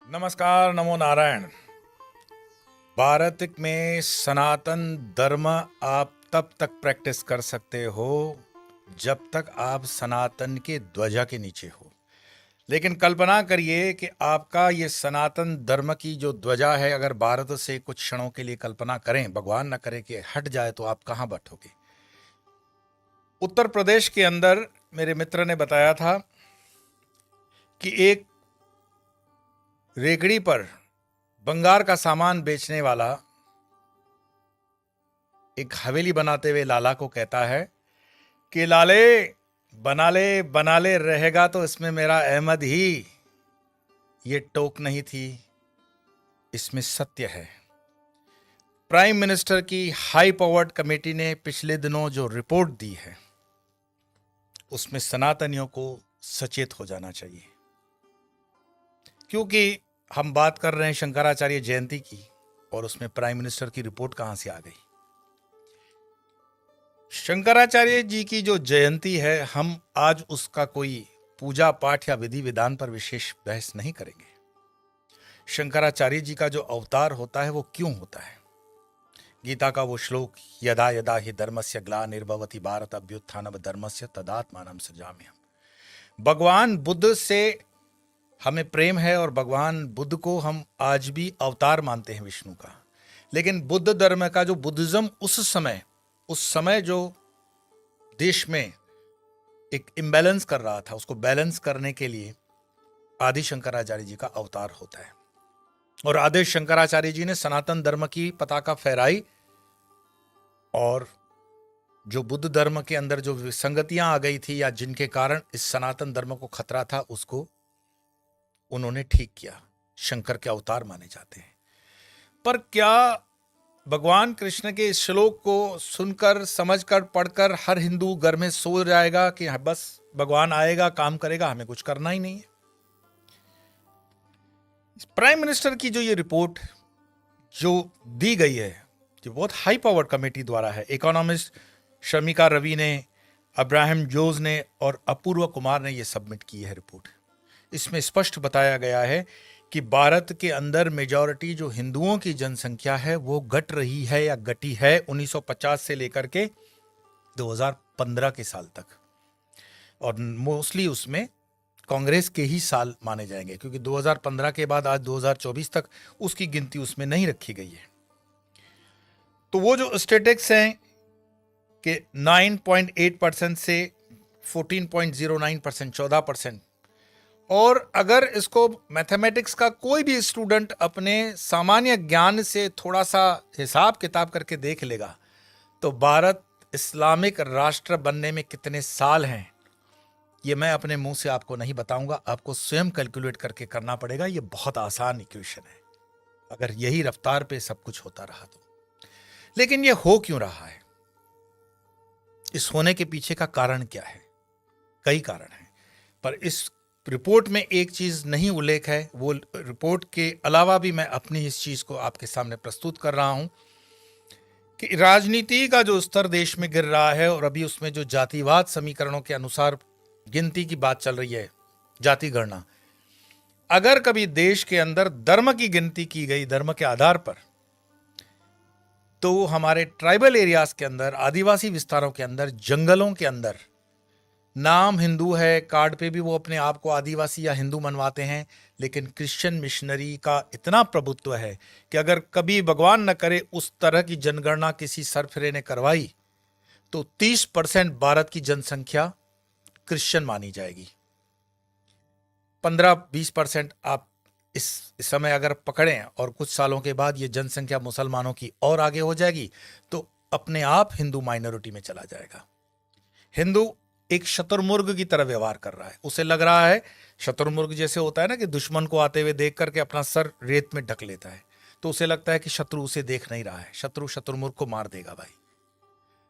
नमस्कार, नमो नारायण। भारत में सनातन धर्म आप तब तक प्रैक्टिस कर सकते हो जब तक आप सनातन के ध्वजा के नीचे हो। लेकिन कल्पना करिए कि आपका ये सनातन धर्म की जो ध्वजा है, अगर भारत से कुछ क्षणों के लिए कल्पना करें, भगवान न करे कि हट जाए, तो आप कहां बैठोगे? उत्तर प्रदेश के अंदर मेरे मित्र ने बताया था कि एक रेगड़ी पर बंगार का सामान बेचने वाला एक हवेली बनाते हुए लाला को कहता है कि लाले, बना ले रहेगा तो इसमें मेरा अहमद ही। ये टोक नहीं थी, इसमें सत्य है। प्राइम मिनिस्टर की हाई पावर्ड कमेटी ने पिछले दिनों जो रिपोर्ट दी है, उसमें सनातनियों को सचेत हो जाना चाहिए, क्योंकि हम बात कर रहे हैं शंकराचार्य जयंती की, और उसमें प्राइम मिनिस्टर की रिपोर्ट कहां से आ गई? शंकराचार्य जी की जो जयंती है, हम आज उसका कोई पूजा पाठ या विधि विधान पर विशेष बहस नहीं करेंगे। शंकराचार्य जी का जो अवतार होता है वो क्यों होता है? गीता का वो श्लोक, यदा यदा हि धर्मस्य ग्लानिर्भवति भारत अभ्युत्थानम धर्मस्य तदात्मानं सृजाम्यहम्। भगवान बुद्ध से हमें प्रेम है और भगवान बुद्ध को हम आज भी अवतार मानते हैं विष्णु का। लेकिन बुद्ध धर्म का जो बुद्धिज्म उस समय जो देश में एक इम्बैलेंस कर रहा था, उसको बैलेंस करने के लिए आदि शंकराचार्य जी का अवतार होता है। और आदि शंकराचार्य जी ने सनातन धर्म की पताका फहराई, और जो बुद्ध धर्म के अंदर जो विसंगतियां आ गई थी या जिनके कारण इस सनातन धर्म को खतरा था, उसको उन्होंने ठीक किया। शंकर के अवतार माने जाते हैं। पर क्या भगवान कृष्ण के इस श्लोक को सुनकर, समझकर, पढ़कर हर हिंदू घर में सो जाएगा कि बस भगवान आएगा, काम करेगा, हमें कुछ करना ही नहीं है? प्राइम मिनिस्टर की जो ये रिपोर्ट जो दी गई है, जो बहुत हाई पावर कमेटी द्वारा है, इकोनॉमिस्ट शर्मिका रवि ने, अब्राहम जोज ने और अपूर्व कुमार ने ये सबमिट की है रिपोर्ट। इसमें स्पष्ट बताया गया है कि भारत के अंदर मेजॉरिटी जो हिंदुओं की जनसंख्या है वो घट रही है या घटी है 1950 से लेकर के 2015 के साल तक। और मोस्टली उसमें कांग्रेस के ही साल माने जाएंगे, क्योंकि 2015 के बाद आज 2024 तक उसकी गिनती उसमें नहीं रखी गई है। तो वो जो स्टेटिक्स हैं कि 9.8% से 14.09%, 14%, और अगर इसको मैथमेटिक्स का कोई भी स्टूडेंट अपने सामान्य ज्ञान से थोड़ा सा हिसाब किताब करके देख लेगा, तो भारत इस्लामिक राष्ट्र बनने में कितने साल हैं, ये मैं अपने मुंह से आपको नहीं बताऊंगा, आपको स्वयं कैलकुलेट करके करना पड़ेगा। ये बहुत आसान इक्वेशन है, अगर यही रफ्तार पे सब कुछ होता रहा तो। लेकिन ये हो क्यों रहा है? इस होने के पीछे का कारण क्या है? कई कारण हैं, पर इस रिपोर्ट में एक चीज नहीं उल्लेख है। वो रिपोर्ट के अलावा भी मैं अपनी इस चीज को आपके सामने प्रस्तुत कर रहा हूं कि राजनीति का जो स्तर देश में गिर रहा है, और अभी उसमें जो जातिवाद समीकरणों के अनुसार गिनती की बात चल रही है, जाति गणना, अगर कभी देश के अंदर धर्म की गिनती की गई धर्म के आधार पर, तो हमारे ट्राइबल एरियाज के अंदर, आदिवासी विस्तारों के अंदर, जंगलों के अंदर नाम हिंदू है, कार्ड पे भी वो अपने आप को आदिवासी या हिंदू मनवाते हैं, लेकिन क्रिश्चियन मिशनरी का इतना प्रभुत्व है कि अगर कभी भगवान न करे उस तरह की जनगणना किसी सरफिरे ने करवाई, तो 30% भारत की जनसंख्या क्रिश्चियन मानी जाएगी। 15-20% आप इस समय अगर पकड़ें, और कुछ सालों के बाद ये जनसंख्या मुसलमानों की और आगे हो जाएगी, तो अपने आप हिंदू माइनॉरिटी में चला जाएगा। हिंदू एक शतुर्मुर्ग की तरह व्यवहार कर रहा है। उसे लग रहा है, शतुर्मुर्ग जैसे होता है ना कि दुश्मन को आते हुए देख करके अपना सर रेत में ढक लेता है, तो उसे लगता है कि शत्रु उसे देख नहीं रहा है, शत्रु शतुर्मुर्ग को मार देगा भाई।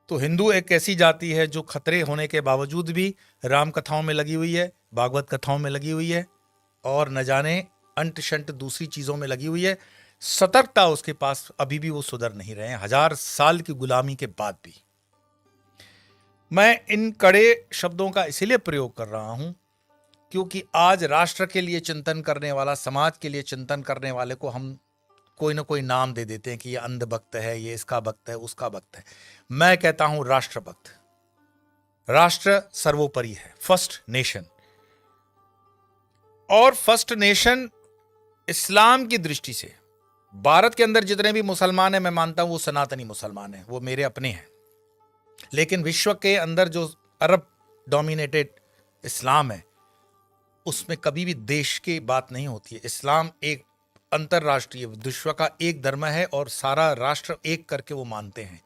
तो हिंदू एक ऐसी जाति है जो खतरे होने के बावजूद भी राम कथाओं में लगी हुई है, भागवत कथाओं में लगी हुई है, और न जाने अंट शंट दूसरी चीजों में लगी हुई है। सतर्कता उसके पास अभी भी वो सुधर नहीं रहे हैं, 1000 साल की गुलामी के बाद भी। मैं इन कड़े शब्दों का इसीलिए प्रयोग कर रहा हूं क्योंकि आज राष्ट्र के लिए चिंतन करने वाला, समाज के लिए चिंतन करने वाले को हम कोई ना कोई नाम दे देते हैं कि ये अंधभक्त है, ये इसका भक्त है, उसका भक्त है। मैं कहता हूं राष्ट्रभक्त। राष्ट्र सर्वोपरि है, फर्स्ट नेशन। और फर्स्ट नेशन इस्लाम की दृष्टि से भारत के अंदर जितने भी मुसलमान हैं, मैं मानता हूं वो सनातनी मुसलमान हैं, वो मेरे अपने हैं। लेकिन विश्व के अंदर जो अरब डोमिनेटेड इस्लाम है, उसमें कभी भी देश की बात नहीं होती है। इस्लाम एक अंतरराष्ट्रीय, विश्व का एक धर्म है और सारा राष्ट्र एक करके वो मानते हैं।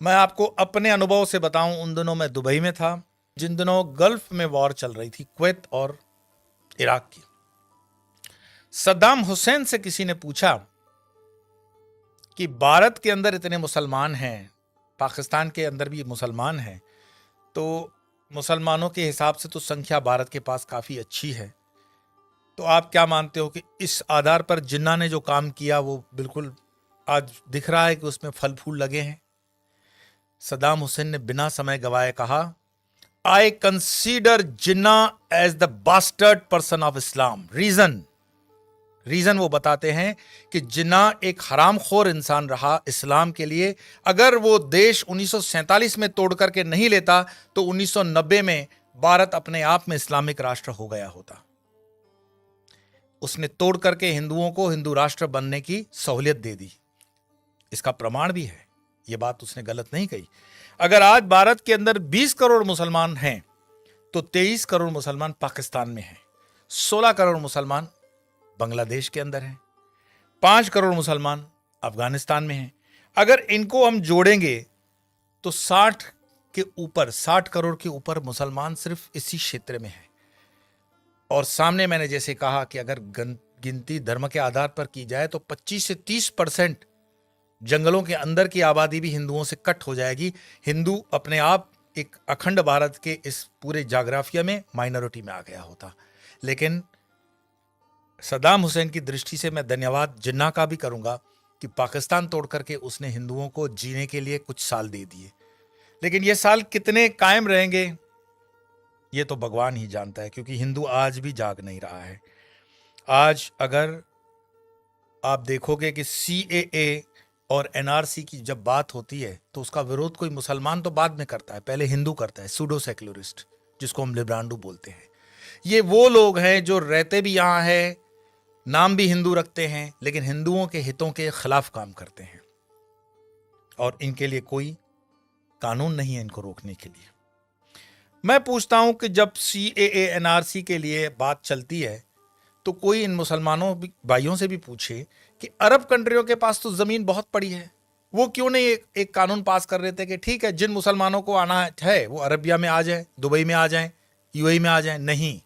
मैं आपको अपने अनुभव से बताऊं, उन दिनों मैं दुबई में था जिन दिनों गल्फ में वॉर चल रही थी, कुवैत और इराक की। सद्दाम हुसैन से किसी ने पूछा कि भारत के अंदर इतने मुसलमान हैं, पाकिस्तान के अंदर भी मुसलमान हैं, तो मुसलमानों के हिसाब से तो संख्या भारत के पास काफ़ी अच्छी है, तो आप क्या मानते हो कि इस आधार पर जिन्ना ने जो काम किया वो बिल्कुल आज दिख रहा है कि उसमें फल फूल लगे हैं? सद्दाम हुसैन ने बिना समय गवाए कहा, I consider Jinnah as the bastard person of Islam. Reason वो बताते हैं कि जिन्ना एक हरामखोर इंसान रहा इस्लाम के लिए। अगर वो देश 1947 में तोड़ करके नहीं लेता तो 1990 में भारत अपने आप में इस्लामिक राष्ट्र हो गया होता। उसने तोड़ करके हिंदुओं को हिंदू राष्ट्र बनने की सहूलियत दे दी। इसका प्रमाण भी है, यह बात उसने गलत नहीं कही। अगर आज भारत के अंदर 20 करोड़ मुसलमान हैं तो 23 करोड़ मुसलमान पाकिस्तान में हैं, 16 करोड़ मुसलमान बांग्लादेश के अंदर हैं, 5 करोड़ मुसलमान अफगानिस्तान में हैं। अगर इनको हम जोड़ेंगे तो 60 करोड़ के ऊपर मुसलमान सिर्फ इसी क्षेत्र में हैं। और सामने मैंने जैसे कहा कि अगर गिनती धर्म के आधार पर की जाए तो 25 से 30% जंगलों के अंदर की आबादी भी हिंदुओं से कट हो जाएगी। हिंदू अपने आप एक अखंड भारत के इस पूरे जाग्राफिया में माइनॉरिटी में आ गया होता। लेकिन सद्दाम हुसैन की दृष्टि से मैं धन्यवाद जिन्ना का भी करूंगा कि पाकिस्तान तोड़ करके उसने हिंदुओं को जीने के लिए कुछ साल दे दिए। लेकिन ये साल कितने कायम रहेंगे ये तो भगवान ही जानता है, क्योंकि हिंदू आज भी जाग नहीं रहा है। आज अगर आप देखोगे कि CAA और NRC की जब बात होती है तो उसका विरोध कोई मुसलमान तो बाद में करता है, पहले हिंदू करता है, सूडो सेक्युलरिस्ट, जिसको हम लिब्रांडू बोलते हैं। ये वो लोग हैं जो रहते भी यहाँ है, नाम भी हिंदू रखते हैं, लेकिन हिंदुओं के हितों के खिलाफ काम करते हैं और इनके लिए कोई कानून नहीं है इनको रोकने के लिए। मैं पूछता हूं कि जब CAA NRC के लिए बात चलती है तो कोई इन मुसलमानों भाइयों से भी पूछे कि अरब कंट्रियों के पास तो जमीन बहुत पड़ी है, वो क्यों नहीं एक कानून पास कर रहे थे कि ठीक है जिन मुसलमानों को आना है वो अरबिया में आ जाए, दुबई में आ जाए, UAE में आ जाए। नहीं,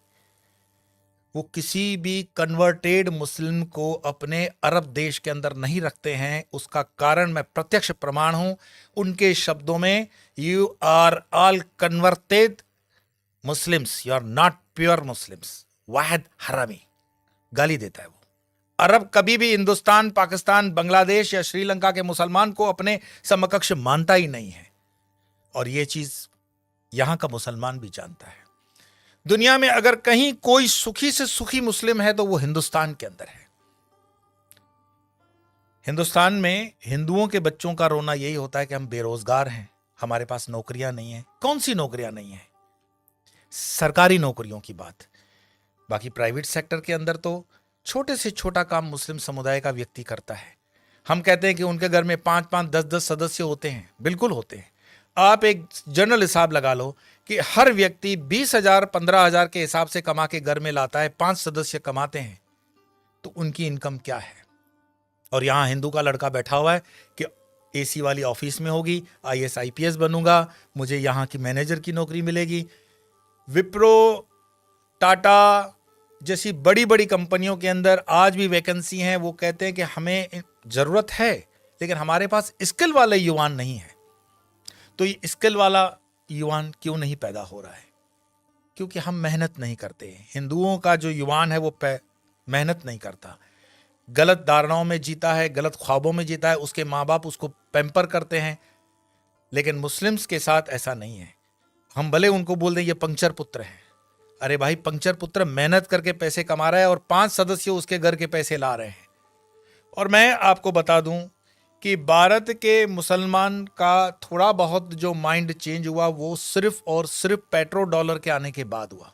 वो किसी भी कन्वर्टेड मुस्लिम को अपने अरब देश के अंदर नहीं रखते हैं। उसका कारण मैं प्रत्यक्ष प्रमाण हूं उनके शब्दों में, you are all converted Muslims, you are not pure Muslims. वाहिद हरामी गाली देता है वो। अरब कभी भी हिंदुस्तान, पाकिस्तान, बांग्लादेश या श्रीलंका के मुसलमान को अपने समकक्ष मानता ही नहीं है, और ये चीज यहां का मुसलमान भी जानता है। दुनिया में अगर कहीं कोई सुखी से सुखी मुस्लिम है तो वो हिंदुस्तान के अंदर है। हिंदुस्तान में हिंदुओं के बच्चों का रोना यही होता है कि हम बेरोजगार हैं, हमारे पास नौकरियां नहीं है। कौन सी नौकरियां नहीं है? सरकारी नौकरियों की बात। बाकी प्राइवेट सेक्टर के अंदर तो छोटे से छोटा काम मुस्लिम समुदाय का व्यक्ति करता है। हम कहते हैं कि उनके घर में 5-5, 10-10 सदस्य होते हैं। बिल्कुल होते हैं। आप एक जनरल हिसाब लगा लो कि हर व्यक्ति 20,000, 15,000 के हिसाब से कमा के घर में लाता है, 5 सदस्य कमाते हैं, तो उनकी इनकम क्या है? और यहां हिंदू का लड़का बैठा हुआ है कि AC वाली ऑफिस में होगी, IAS IPS बनूंगा, मुझे यहां की मैनेजर की नौकरी मिलेगी। विप्रो, टाटा जैसी बड़ी बड़ी कंपनियों के अंदर आज भी वैकेंसी हैं। वो कहते हैं कि हमें जरूरत है लेकिन हमारे पास स्किल वाला युवान नहीं है। तो ये स्किल वाला युवान क्यों नहीं पैदा हो रहा है? क्योंकि हम मेहनत नहीं करते। हिंदुओं का जो युवान है वो मेहनत नहीं करता, गलत धारणाओं में जीता है, गलत ख्वाबों में जीता है, उसके माँ बाप उसको पैम्पर करते हैं। लेकिन मुस्लिम्स के साथ ऐसा नहीं है। हम भले उनको बोल दें ये पंक्चर पुत्र हैं, अरे भाई, पंक्चर पुत्र मेहनत करके पैसे कमा रहा है और 5 सदस्य उसके घर के पैसे ला रहे हैं। और मैं आपको बता दूं कि भारत के मुसलमान का थोड़ा बहुत जो माइंड चेंज हुआ वो सिर्फ और सिर्फ पेट्रो डॉलर के आने के बाद हुआ।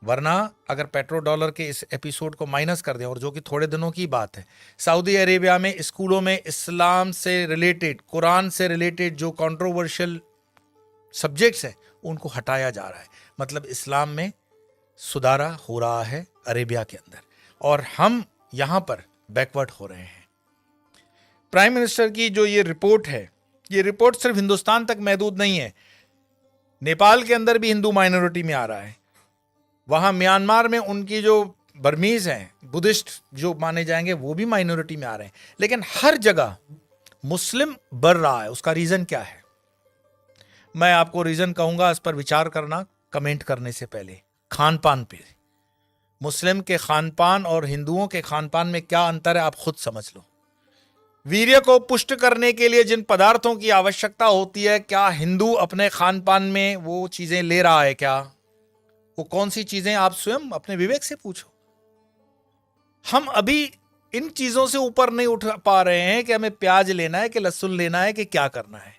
वरना अगर पेट्रो डॉलर के इस एपिसोड को माइनस कर दें, और जो कि थोड़े दिनों की बात है, सऊदी अरेबिया में स्कूलों में इस्लाम से रिलेटेड, कुरान से रिलेटेड जो कंट्रोवर्शियल सब्जेक्ट्स हैं उनको हटाया जा रहा है। मतलब इस्लाम में सुधारा हो रहा है अरेबिया के अंदर, और हम यहां पर बैकवर्ड हो रहे हैं। प्राइम मिनिस्टर की जो ये रिपोर्ट है, ये रिपोर्ट सिर्फ हिंदुस्तान तक महदूद नहीं है। नेपाल के अंदर भी हिंदू माइनॉरिटी में आ रहा है। वहां म्यांमार में उनकी जो बर्मीज हैं, बुद्धिस्ट जो माने जाएंगे, वो भी माइनॉरिटी में आ रहे हैं। लेकिन हर जगह मुस्लिम बढ़ रहा है। उसका रीजन क्या है? मैं आपको रीजन कहूंगा, इस पर विचार करना कमेंट करने से पहले। खान-पान पे, मुस्लिम के खान-पान और हिंदुओं के खान-पान में क्या अंतर है आप खुद समझ लो। वीर्य को पुष्ट करने के लिए जिन पदार्थों की आवश्यकता होती है, क्या हिंदू अपने खान-पान में वो चीजें ले रहा है? क्या वो कौन सी चीजें, आप स्वयं अपने विवेक से पूछो। हम अभी इन चीजों से ऊपर नहीं उठ पा रहे हैं कि हमें प्याज लेना है कि लहसुन लेना है कि क्या करना है।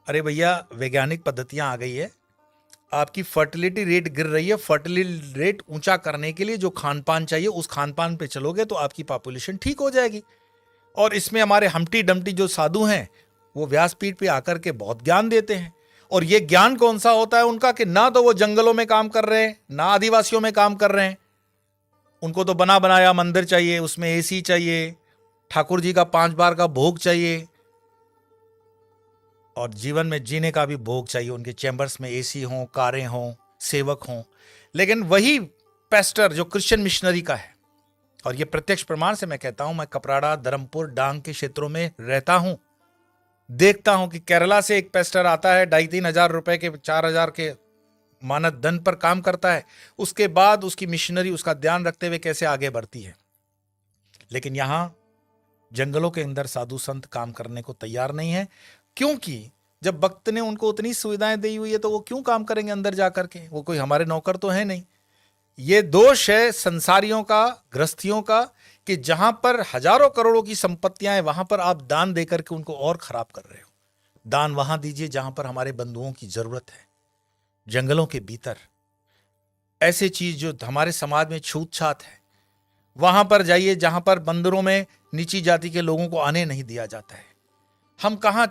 अरे भैया, वैज्ञानिक पद्धतियां आ गई है, आपकी फर्टिलिटी रेट गिर रही है। फर्टिलिटी रेट ऊंचा करने के लिए जो खान-पान चाहिए, उस खान-पान पे चलोगे तो आपकी पॉपुलेशन ठीक हो जाएगी। और इसमें हमारे हम्टी डम्टी जो साधु हैं, वो व्यासपीठ पे आकर के बहुत ज्ञान देते हैं। और ये ज्ञान कौन सा होता है उनका, कि ना तो वो जंगलों में काम कर रहे हैं, ना आदिवासियों में काम कर रहे हैं। उनको तो बना बनाया मंदिर चाहिए, उसमें एसी चाहिए, ठाकुर जी का 5 बार का भोग चाहिए, और जीवन में जीने का भी भोग चाहिए। उनके चैम्बर्स में एसी हों, कारें हों, सेवक हों। लेकिन वही पेस्टर जो क्रिश्चियन मिशनरी का है, और ये प्रत्यक्ष प्रमाण से मैं कहता हूं, मैं कपराड़ा, धर्मपुर, डांग के क्षेत्रों में रहता हूं, देखता हूं कि केरला से एक पेस्टर आता है, 2,500-3 हजार रुपए के, 4 हजार के मानद दंड पर काम करता है। उसके बाद उसकी मिशनरी उसका ध्यान रखते हुए कैसे आगे बढ़ती है। लेकिन यहां जंगलों के अंदर साधु संत काम करने को तैयार नहीं है, क्योंकि जब वक्त ने उनको उतनी सुविधाएं दी हुई है तो वो क्यों काम करेंगे अंदर जाकर के? वो कोई हमारे नौकर तो है नहीं। ये दोष है संसारियों का, गृहस्थियों का, कि जहां पर हजारों करोड़ों की संपत्तियां हैं, वहां पर आप दान देकर के उनको और खराब कर रहे हो। दान वहां दीजिए जहां पर हमारे बंधुओं की जरूरत है। जंगलों के भीतर ऐसे चीज जो हमारे समाज में छूत छात है, वहां पर जाइए जहां पर मंदिरों में नीची जाति के लोगों को आने नहीं दिया जाता है। हम कहां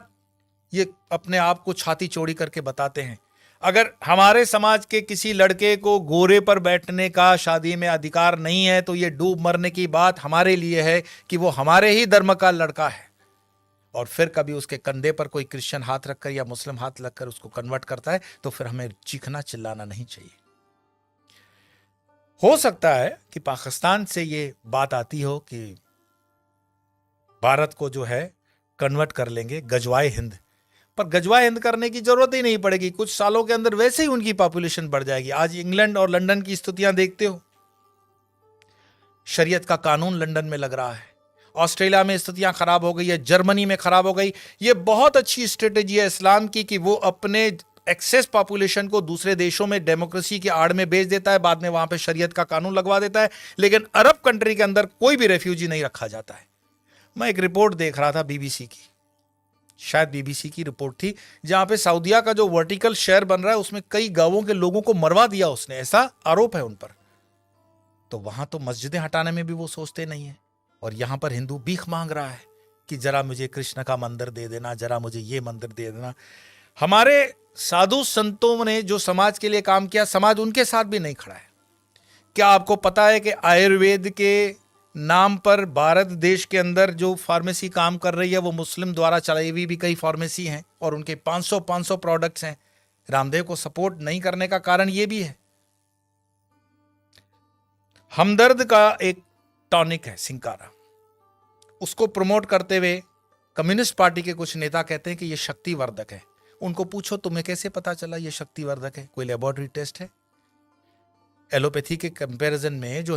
ये अपने आप को छाती चौड़ी करके बताते हैं? अगर हमारे समाज के किसी लड़के को घोड़े पर बैठने का शादी में अधिकार नहीं है, तो ये डूब मरने की बात हमारे लिए है कि वो हमारे ही धर्म का लड़का है। और फिर कभी उसके कंधे पर कोई क्रिश्चियन हाथ रखकर या मुस्लिम हाथ रखकर उसको कन्वर्ट करता है, तो फिर हमें चीखना चिल्लाना नहीं चाहिए। हो सकता है कि पाकिस्तान से ये बात आती हो कि भारत को जो है कन्वर्ट कर लेंगे गजवाए हिंद, पर गजवाए हिंद करने की जरूरत ही नहीं पड़ेगी। कुछ सालों के अंदर वैसे ही उनकी पॉपुलेशन बढ़ जाएगी। आज इंग्लैंड और लंदन की स्थितियां देखते हो, शरीयत का कानून लंदन में लग रहा है। ऑस्ट्रेलिया में स्थितियां खराब हो गई है, जर्मनी में खराब हो गई। ये बहुत अच्छी स्ट्रेटेजी है इस्लाम की कि वो अपने एक्सेस पॉपुलेशन को दूसरे देशों में डेमोक्रेसी की आड़ में भेज देता है, बाद में वहां पे शरीयत का कानून लगवा देता है। लेकिन अरब कंट्री के अंदर कोई भी रेफ्यूजी नहीं रखा जाता है। मैं एक रिपोर्ट देख रहा था बीबीसी की, शायद बीबीसी की रिपोर्ट थी, जहां पे सऊदिया का जो वर्टिकल शहर बन रहा है उसमें कई गांवों के लोगों को मरवा दिया उसने, ऐसा आरोप है उन पर। तो वहां तो मस्जिदें हटाने में भी वो सोचते नहीं है, और यहां पर हिंदू भीख मांग रहा है कि जरा मुझे कृष्ण का मंदिर दे देना, जरा मुझे ये मंदिर दे देना। हमारे साधु संतों ने जो समाज के लिए काम किया, समाज उनके साथ भी नहीं खड़ा है। क्या आपको पता है कि आयुर्वेद के नाम पर भारत देश के अंदर जो फार्मेसी काम कर रही है वो मुस्लिम द्वारा चलाई हुई भी कई फार्मेसी हैं, और उनके 500 प्रोडक्ट्स हैं। रामदेव को सपोर्ट नहीं करने का कारण ये भी है। हमदर्द का एक टॉनिक है सिंकारा, उसको प्रमोट करते हुए कम्युनिस्ट पार्टी के कुछ नेता कहते हैं कि ये शक्तिवर्धक है। उनको पूछो तुम्हें कैसे पता चला ये शक्तिवर्धक है? कोई लेबोरेटरी टेस्ट है? एलोपैथी के कंपैरिजन में जो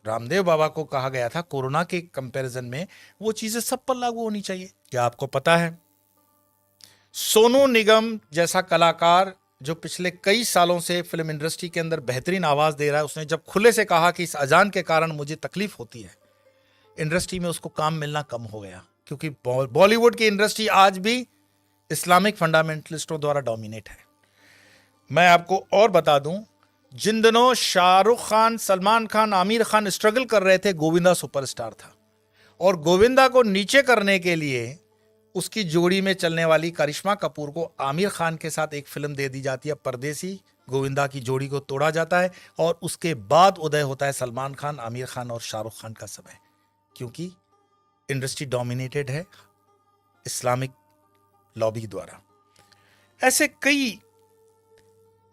रामदेव बाबा को कहा गया था, कोरोना के कंपैरिजन में वो चीजें सब पर लागू होनी चाहिए। क्या आपको पता है सोनू निगम जैसा कलाकार जो पिछले कई सालों से फिल्म इंडस्ट्री के अंदर बेहतरीन आवाज दे रहा है, उसने जब खुले से कहा कि इस अजान के कारण मुझे तकलीफ होती है, इंडस्ट्री में उसको काम मिलना कम हो गया, क्योंकि बॉलीवुड की इंडस्ट्री आज भी इस्लामिक फंडामेंटलिस्टों द्वारा डोमिनेट है। मैं आपको और बता दूं, जिन दिनों शाहरुख खान, सलमान खान, आमिर खान स्ट्रगल कर रहे थे, गोविंदा सुपरस्टार था, और गोविंदा को नीचे करने के लिए उसकी जोड़ी में चलने वाली करिश्मा कपूर को आमिर खान के साथ एक फिल्म दे दी जाती है परदेसी। गोविंदा की जोड़ी को तोड़ा जाता है और उसके बाद उदय होता है सलमान खान, आमिर खान और शाहरुख खान का समय, क्योंकि इंडस्ट्री डोमिनेटेड है इस्लामिक लॉबी द्वारा। ऐसे कई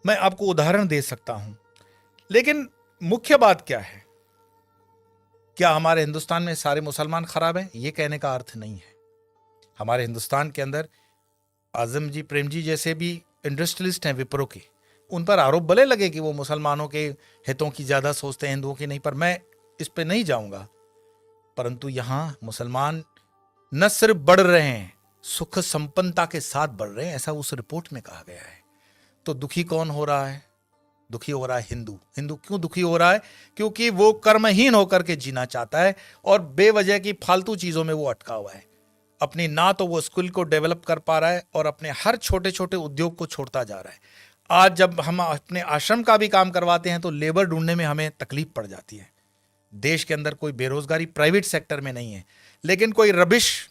मैं आपको उदाहरण दे सकता हूं, लेकिन मुख्य बात क्या है? क्या हमारे हिंदुस्तान में सारे मुसलमान खराब हैं? यह कहने का अर्थ नहीं है। हमारे हिंदुस्तान के अंदर आजम जी, प्रेम जी जैसे भी इंडस्ट्रियलिस्ट हैं विप्रो के, उन पर आरोप भले लगे कि वो मुसलमानों के हितों की ज्यादा सोचते हैं, हिंदुओं की नहीं, पर मैं इस पे नहीं जाऊंगा। परंतु यहां मुसलमान न सिर्फ बढ़ रहे हैं, सुख संपन्नता के साथ बढ़ रहे हैं, ऐसा उस रिपोर्ट में कहा गया है। तो दुखी कौन हो रहा है? दुखी हो रहा है हिंदू। हिंदू क्यों दुखी हो रहा है? क्योंकि वो कर्महीन होकर के जीना चाहता है और बेवजह की फालतू चीजों में वो अटका हुआ है। अपनी ना तो वो स्किल को डेवलप कर पा रहा है और अपने हर छोटे छोटे उद्योग को छोड़ता जा रहा है। आज जब हम अपने आश्रम का भी काम करवाते हैं तो लेबर ढूंढने में हमें तकलीफ पड़ जाती है। देश के अंदर कोई बेरोजगारी प्राइवेट सेक्टर में नहीं है, लेकिन कोई रबिश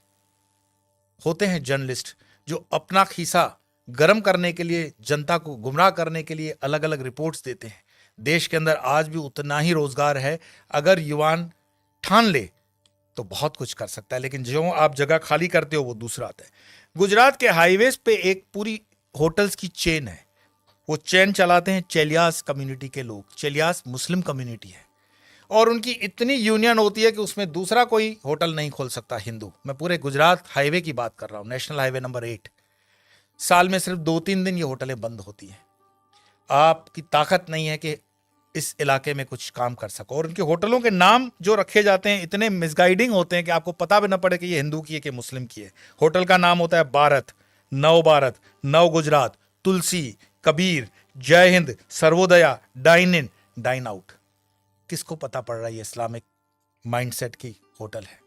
होते हैं जर्नलिस्ट जो अपना खीसा गर्म करने के लिए, जनता को गुमराह करने के लिए अलग अलग रिपोर्ट्स देते हैं। देश के अंदर आज भी उतना ही रोजगार है, अगर युवान ठान ले तो बहुत कुछ कर सकता है, लेकिन जो आप जगह खाली करते हो वो दूसरा आता है। गुजरात के हाईवेज पे एक पूरी होटल्स की चेन है। वो चेन चलाते हैं चेलियास कम्युनिटी के लोग। चेलियास मुस्लिम कम्युनिटी है और उनकी इतनी यूनियन होती है कि उसमें दूसरा कोई होटल नहीं खोल सकता हिंदू। मैं पूरे गुजरात हाईवे की बात कर रहा हूं, नेशनल हाईवे नंबर 8। साल में सिर्फ 2-3 दिन ये होटलें बंद होती हैं। आपकी ताकत नहीं है कि इस इलाके में कुछ काम कर सको। और उनके होटलों के नाम जो रखे जाते हैं इतने मिसगाइडिंग होते हैं कि आपको पता भी ना पड़े कि ये हिंदू की है कि मुस्लिम की है। होटल का नाम होता है भारत, नव Gujarat, Tulsi, Kabir, Jai Hind, Sarvodaya, dine in, dine out. किसको पता पड़ रहा है ये इस्लामिक माइंडसेट की होटल है?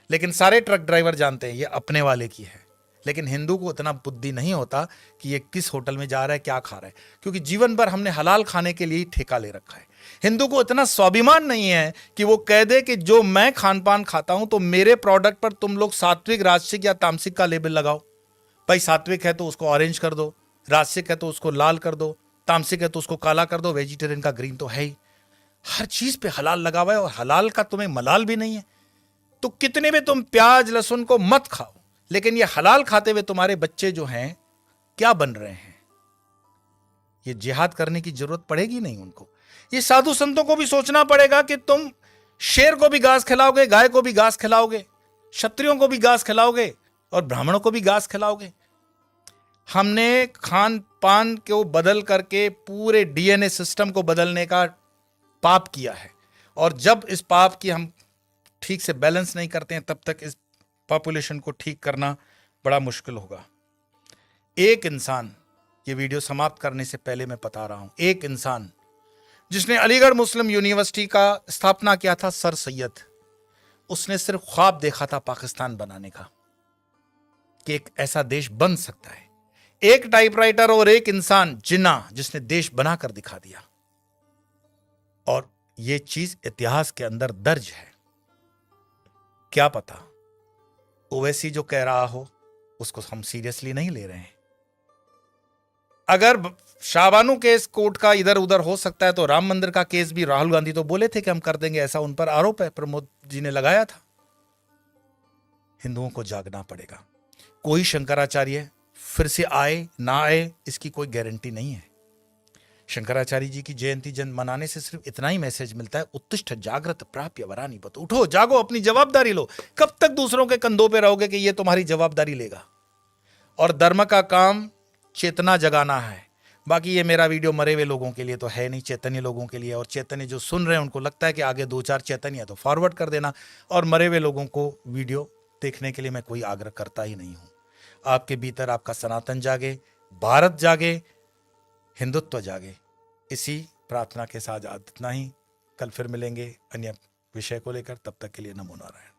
लेकिन सारे ट्रक ड्राइवर जानते हैं ये अपने वाले की है। लेकिन हिंदू को इतना बुद्धि नहीं होता कि ये किस होटल में जा रहा है, क्या खा रहा है, क्योंकि जीवन भर हमने हलाल खाने के लिए ही ठेका ले रखा है। हिंदू को इतना स्वाभिमान नहीं है कि वो कह दे कि जो मैं खान पान खाता हूं तो मेरे प्रोडक्ट पर तुम लोग सात्विक, राजसिक या तामसिक का लेबल लगाओ। भाई सात्विक है तो उसको ऑरेंज कर दो, राजसिक है तो उसको लाल कर दो, तामसिक है तो उसको काला कर दो, वेजिटेरियन का ग्रीन तो है ही। हर चीज पे हलाल लगा हुआ है और हलाल का तुम्हें मलाल भी नहीं है। तो कितने में तुम प्याज लहसुन को मत खाओ, लेकिन ये हलाल खाते हुए तुम्हारे बच्चे जो हैं क्या बन रहे हैं? ये जिहाद करने की जरूरत पड़ेगी नहीं उनको। ये साधु संतों को भी सोचना पड़ेगा कि तुम शेर को भी घास खिलाओगे, गाय को भी घास खिलाओगे, क्षत्रियों को भी घास खिलाओगे और ब्राह्मणों को भी घास खिलाओगे। हमने खान पान को बदल करके पूरे डीएनए सिस्टम को बदलने का पाप किया है, और जब इस पाप की हम ठीक से बैलेंस नहीं करते हैं तब तक इस पॉपुलेशन को ठीक करना बड़ा मुश्किल होगा। एक इंसान, ये वीडियो समाप्त करने से पहले मैं बता रहा हूं, एक इंसान जिसने अलीगढ़ मुस्लिम यूनिवर्सिटी का स्थापना किया था, सर सैयद, उसने सिर्फ ख्वाब देखा था पाकिस्तान बनाने का, कि एक ऐसा देश बन सकता है। एक टाइपराइटर और एक इंसान जिन्ना जिसने देश बनाकर दिखा दिया, और यह चीज इतिहास के अंदर दर्ज है। क्या पता ओवैसी जो कह रहा हो उसको हम सीरियसली नहीं ले रहे हैं। अगर शाहबानू केस कोर्ट का इधर उधर हो सकता है तो राम मंदिर का केस भी राहुल गांधी तो बोले थे कि हम कर देंगे, ऐसा उन पर आरोप है, प्रमोद जी ने लगाया था। हिंदुओं को जागना पड़ेगा। कोई शंकराचार्य फिर से आए ना आए इसकी कोई गारंटी नहीं है। शंकराचार्य जी की जयंती जन मनाने से सिर्फ इतना ही मैसेज मिलता है, उत्तिष्ठ जागृत प्राप्य वरानी बत। उठो, जागो, अपनी जवाबदारी लो। कब तक दूसरों के कंधों पे रहोगे कि ये तुम्हारी जवाबदारी लेगा? और धर्म का काम चेतना जगाना है। बाकी ये मेरा वीडियो मरे हुए लोगों के लिए तो है नहीं, चैतन्य लोगों के लिए। और चैतन्य जो सुन रहे हैं उनको लगता है कि आगे 2-4 चैतन्य है तो फॉरवर्ड कर देना, और मरे हुए लोगों को वीडियो देखने के लिए मैं कोई आग्रह करता ही नहीं हूं। आपके भीतर आपका सनातन जागे, भारत जागे, हिंदुत्व जागे। इसी प्रार्थना के साथ आज इतना ही। कल फिर मिलेंगे अन्य विषय को लेकर। तब तक के लिए नमो नारायण।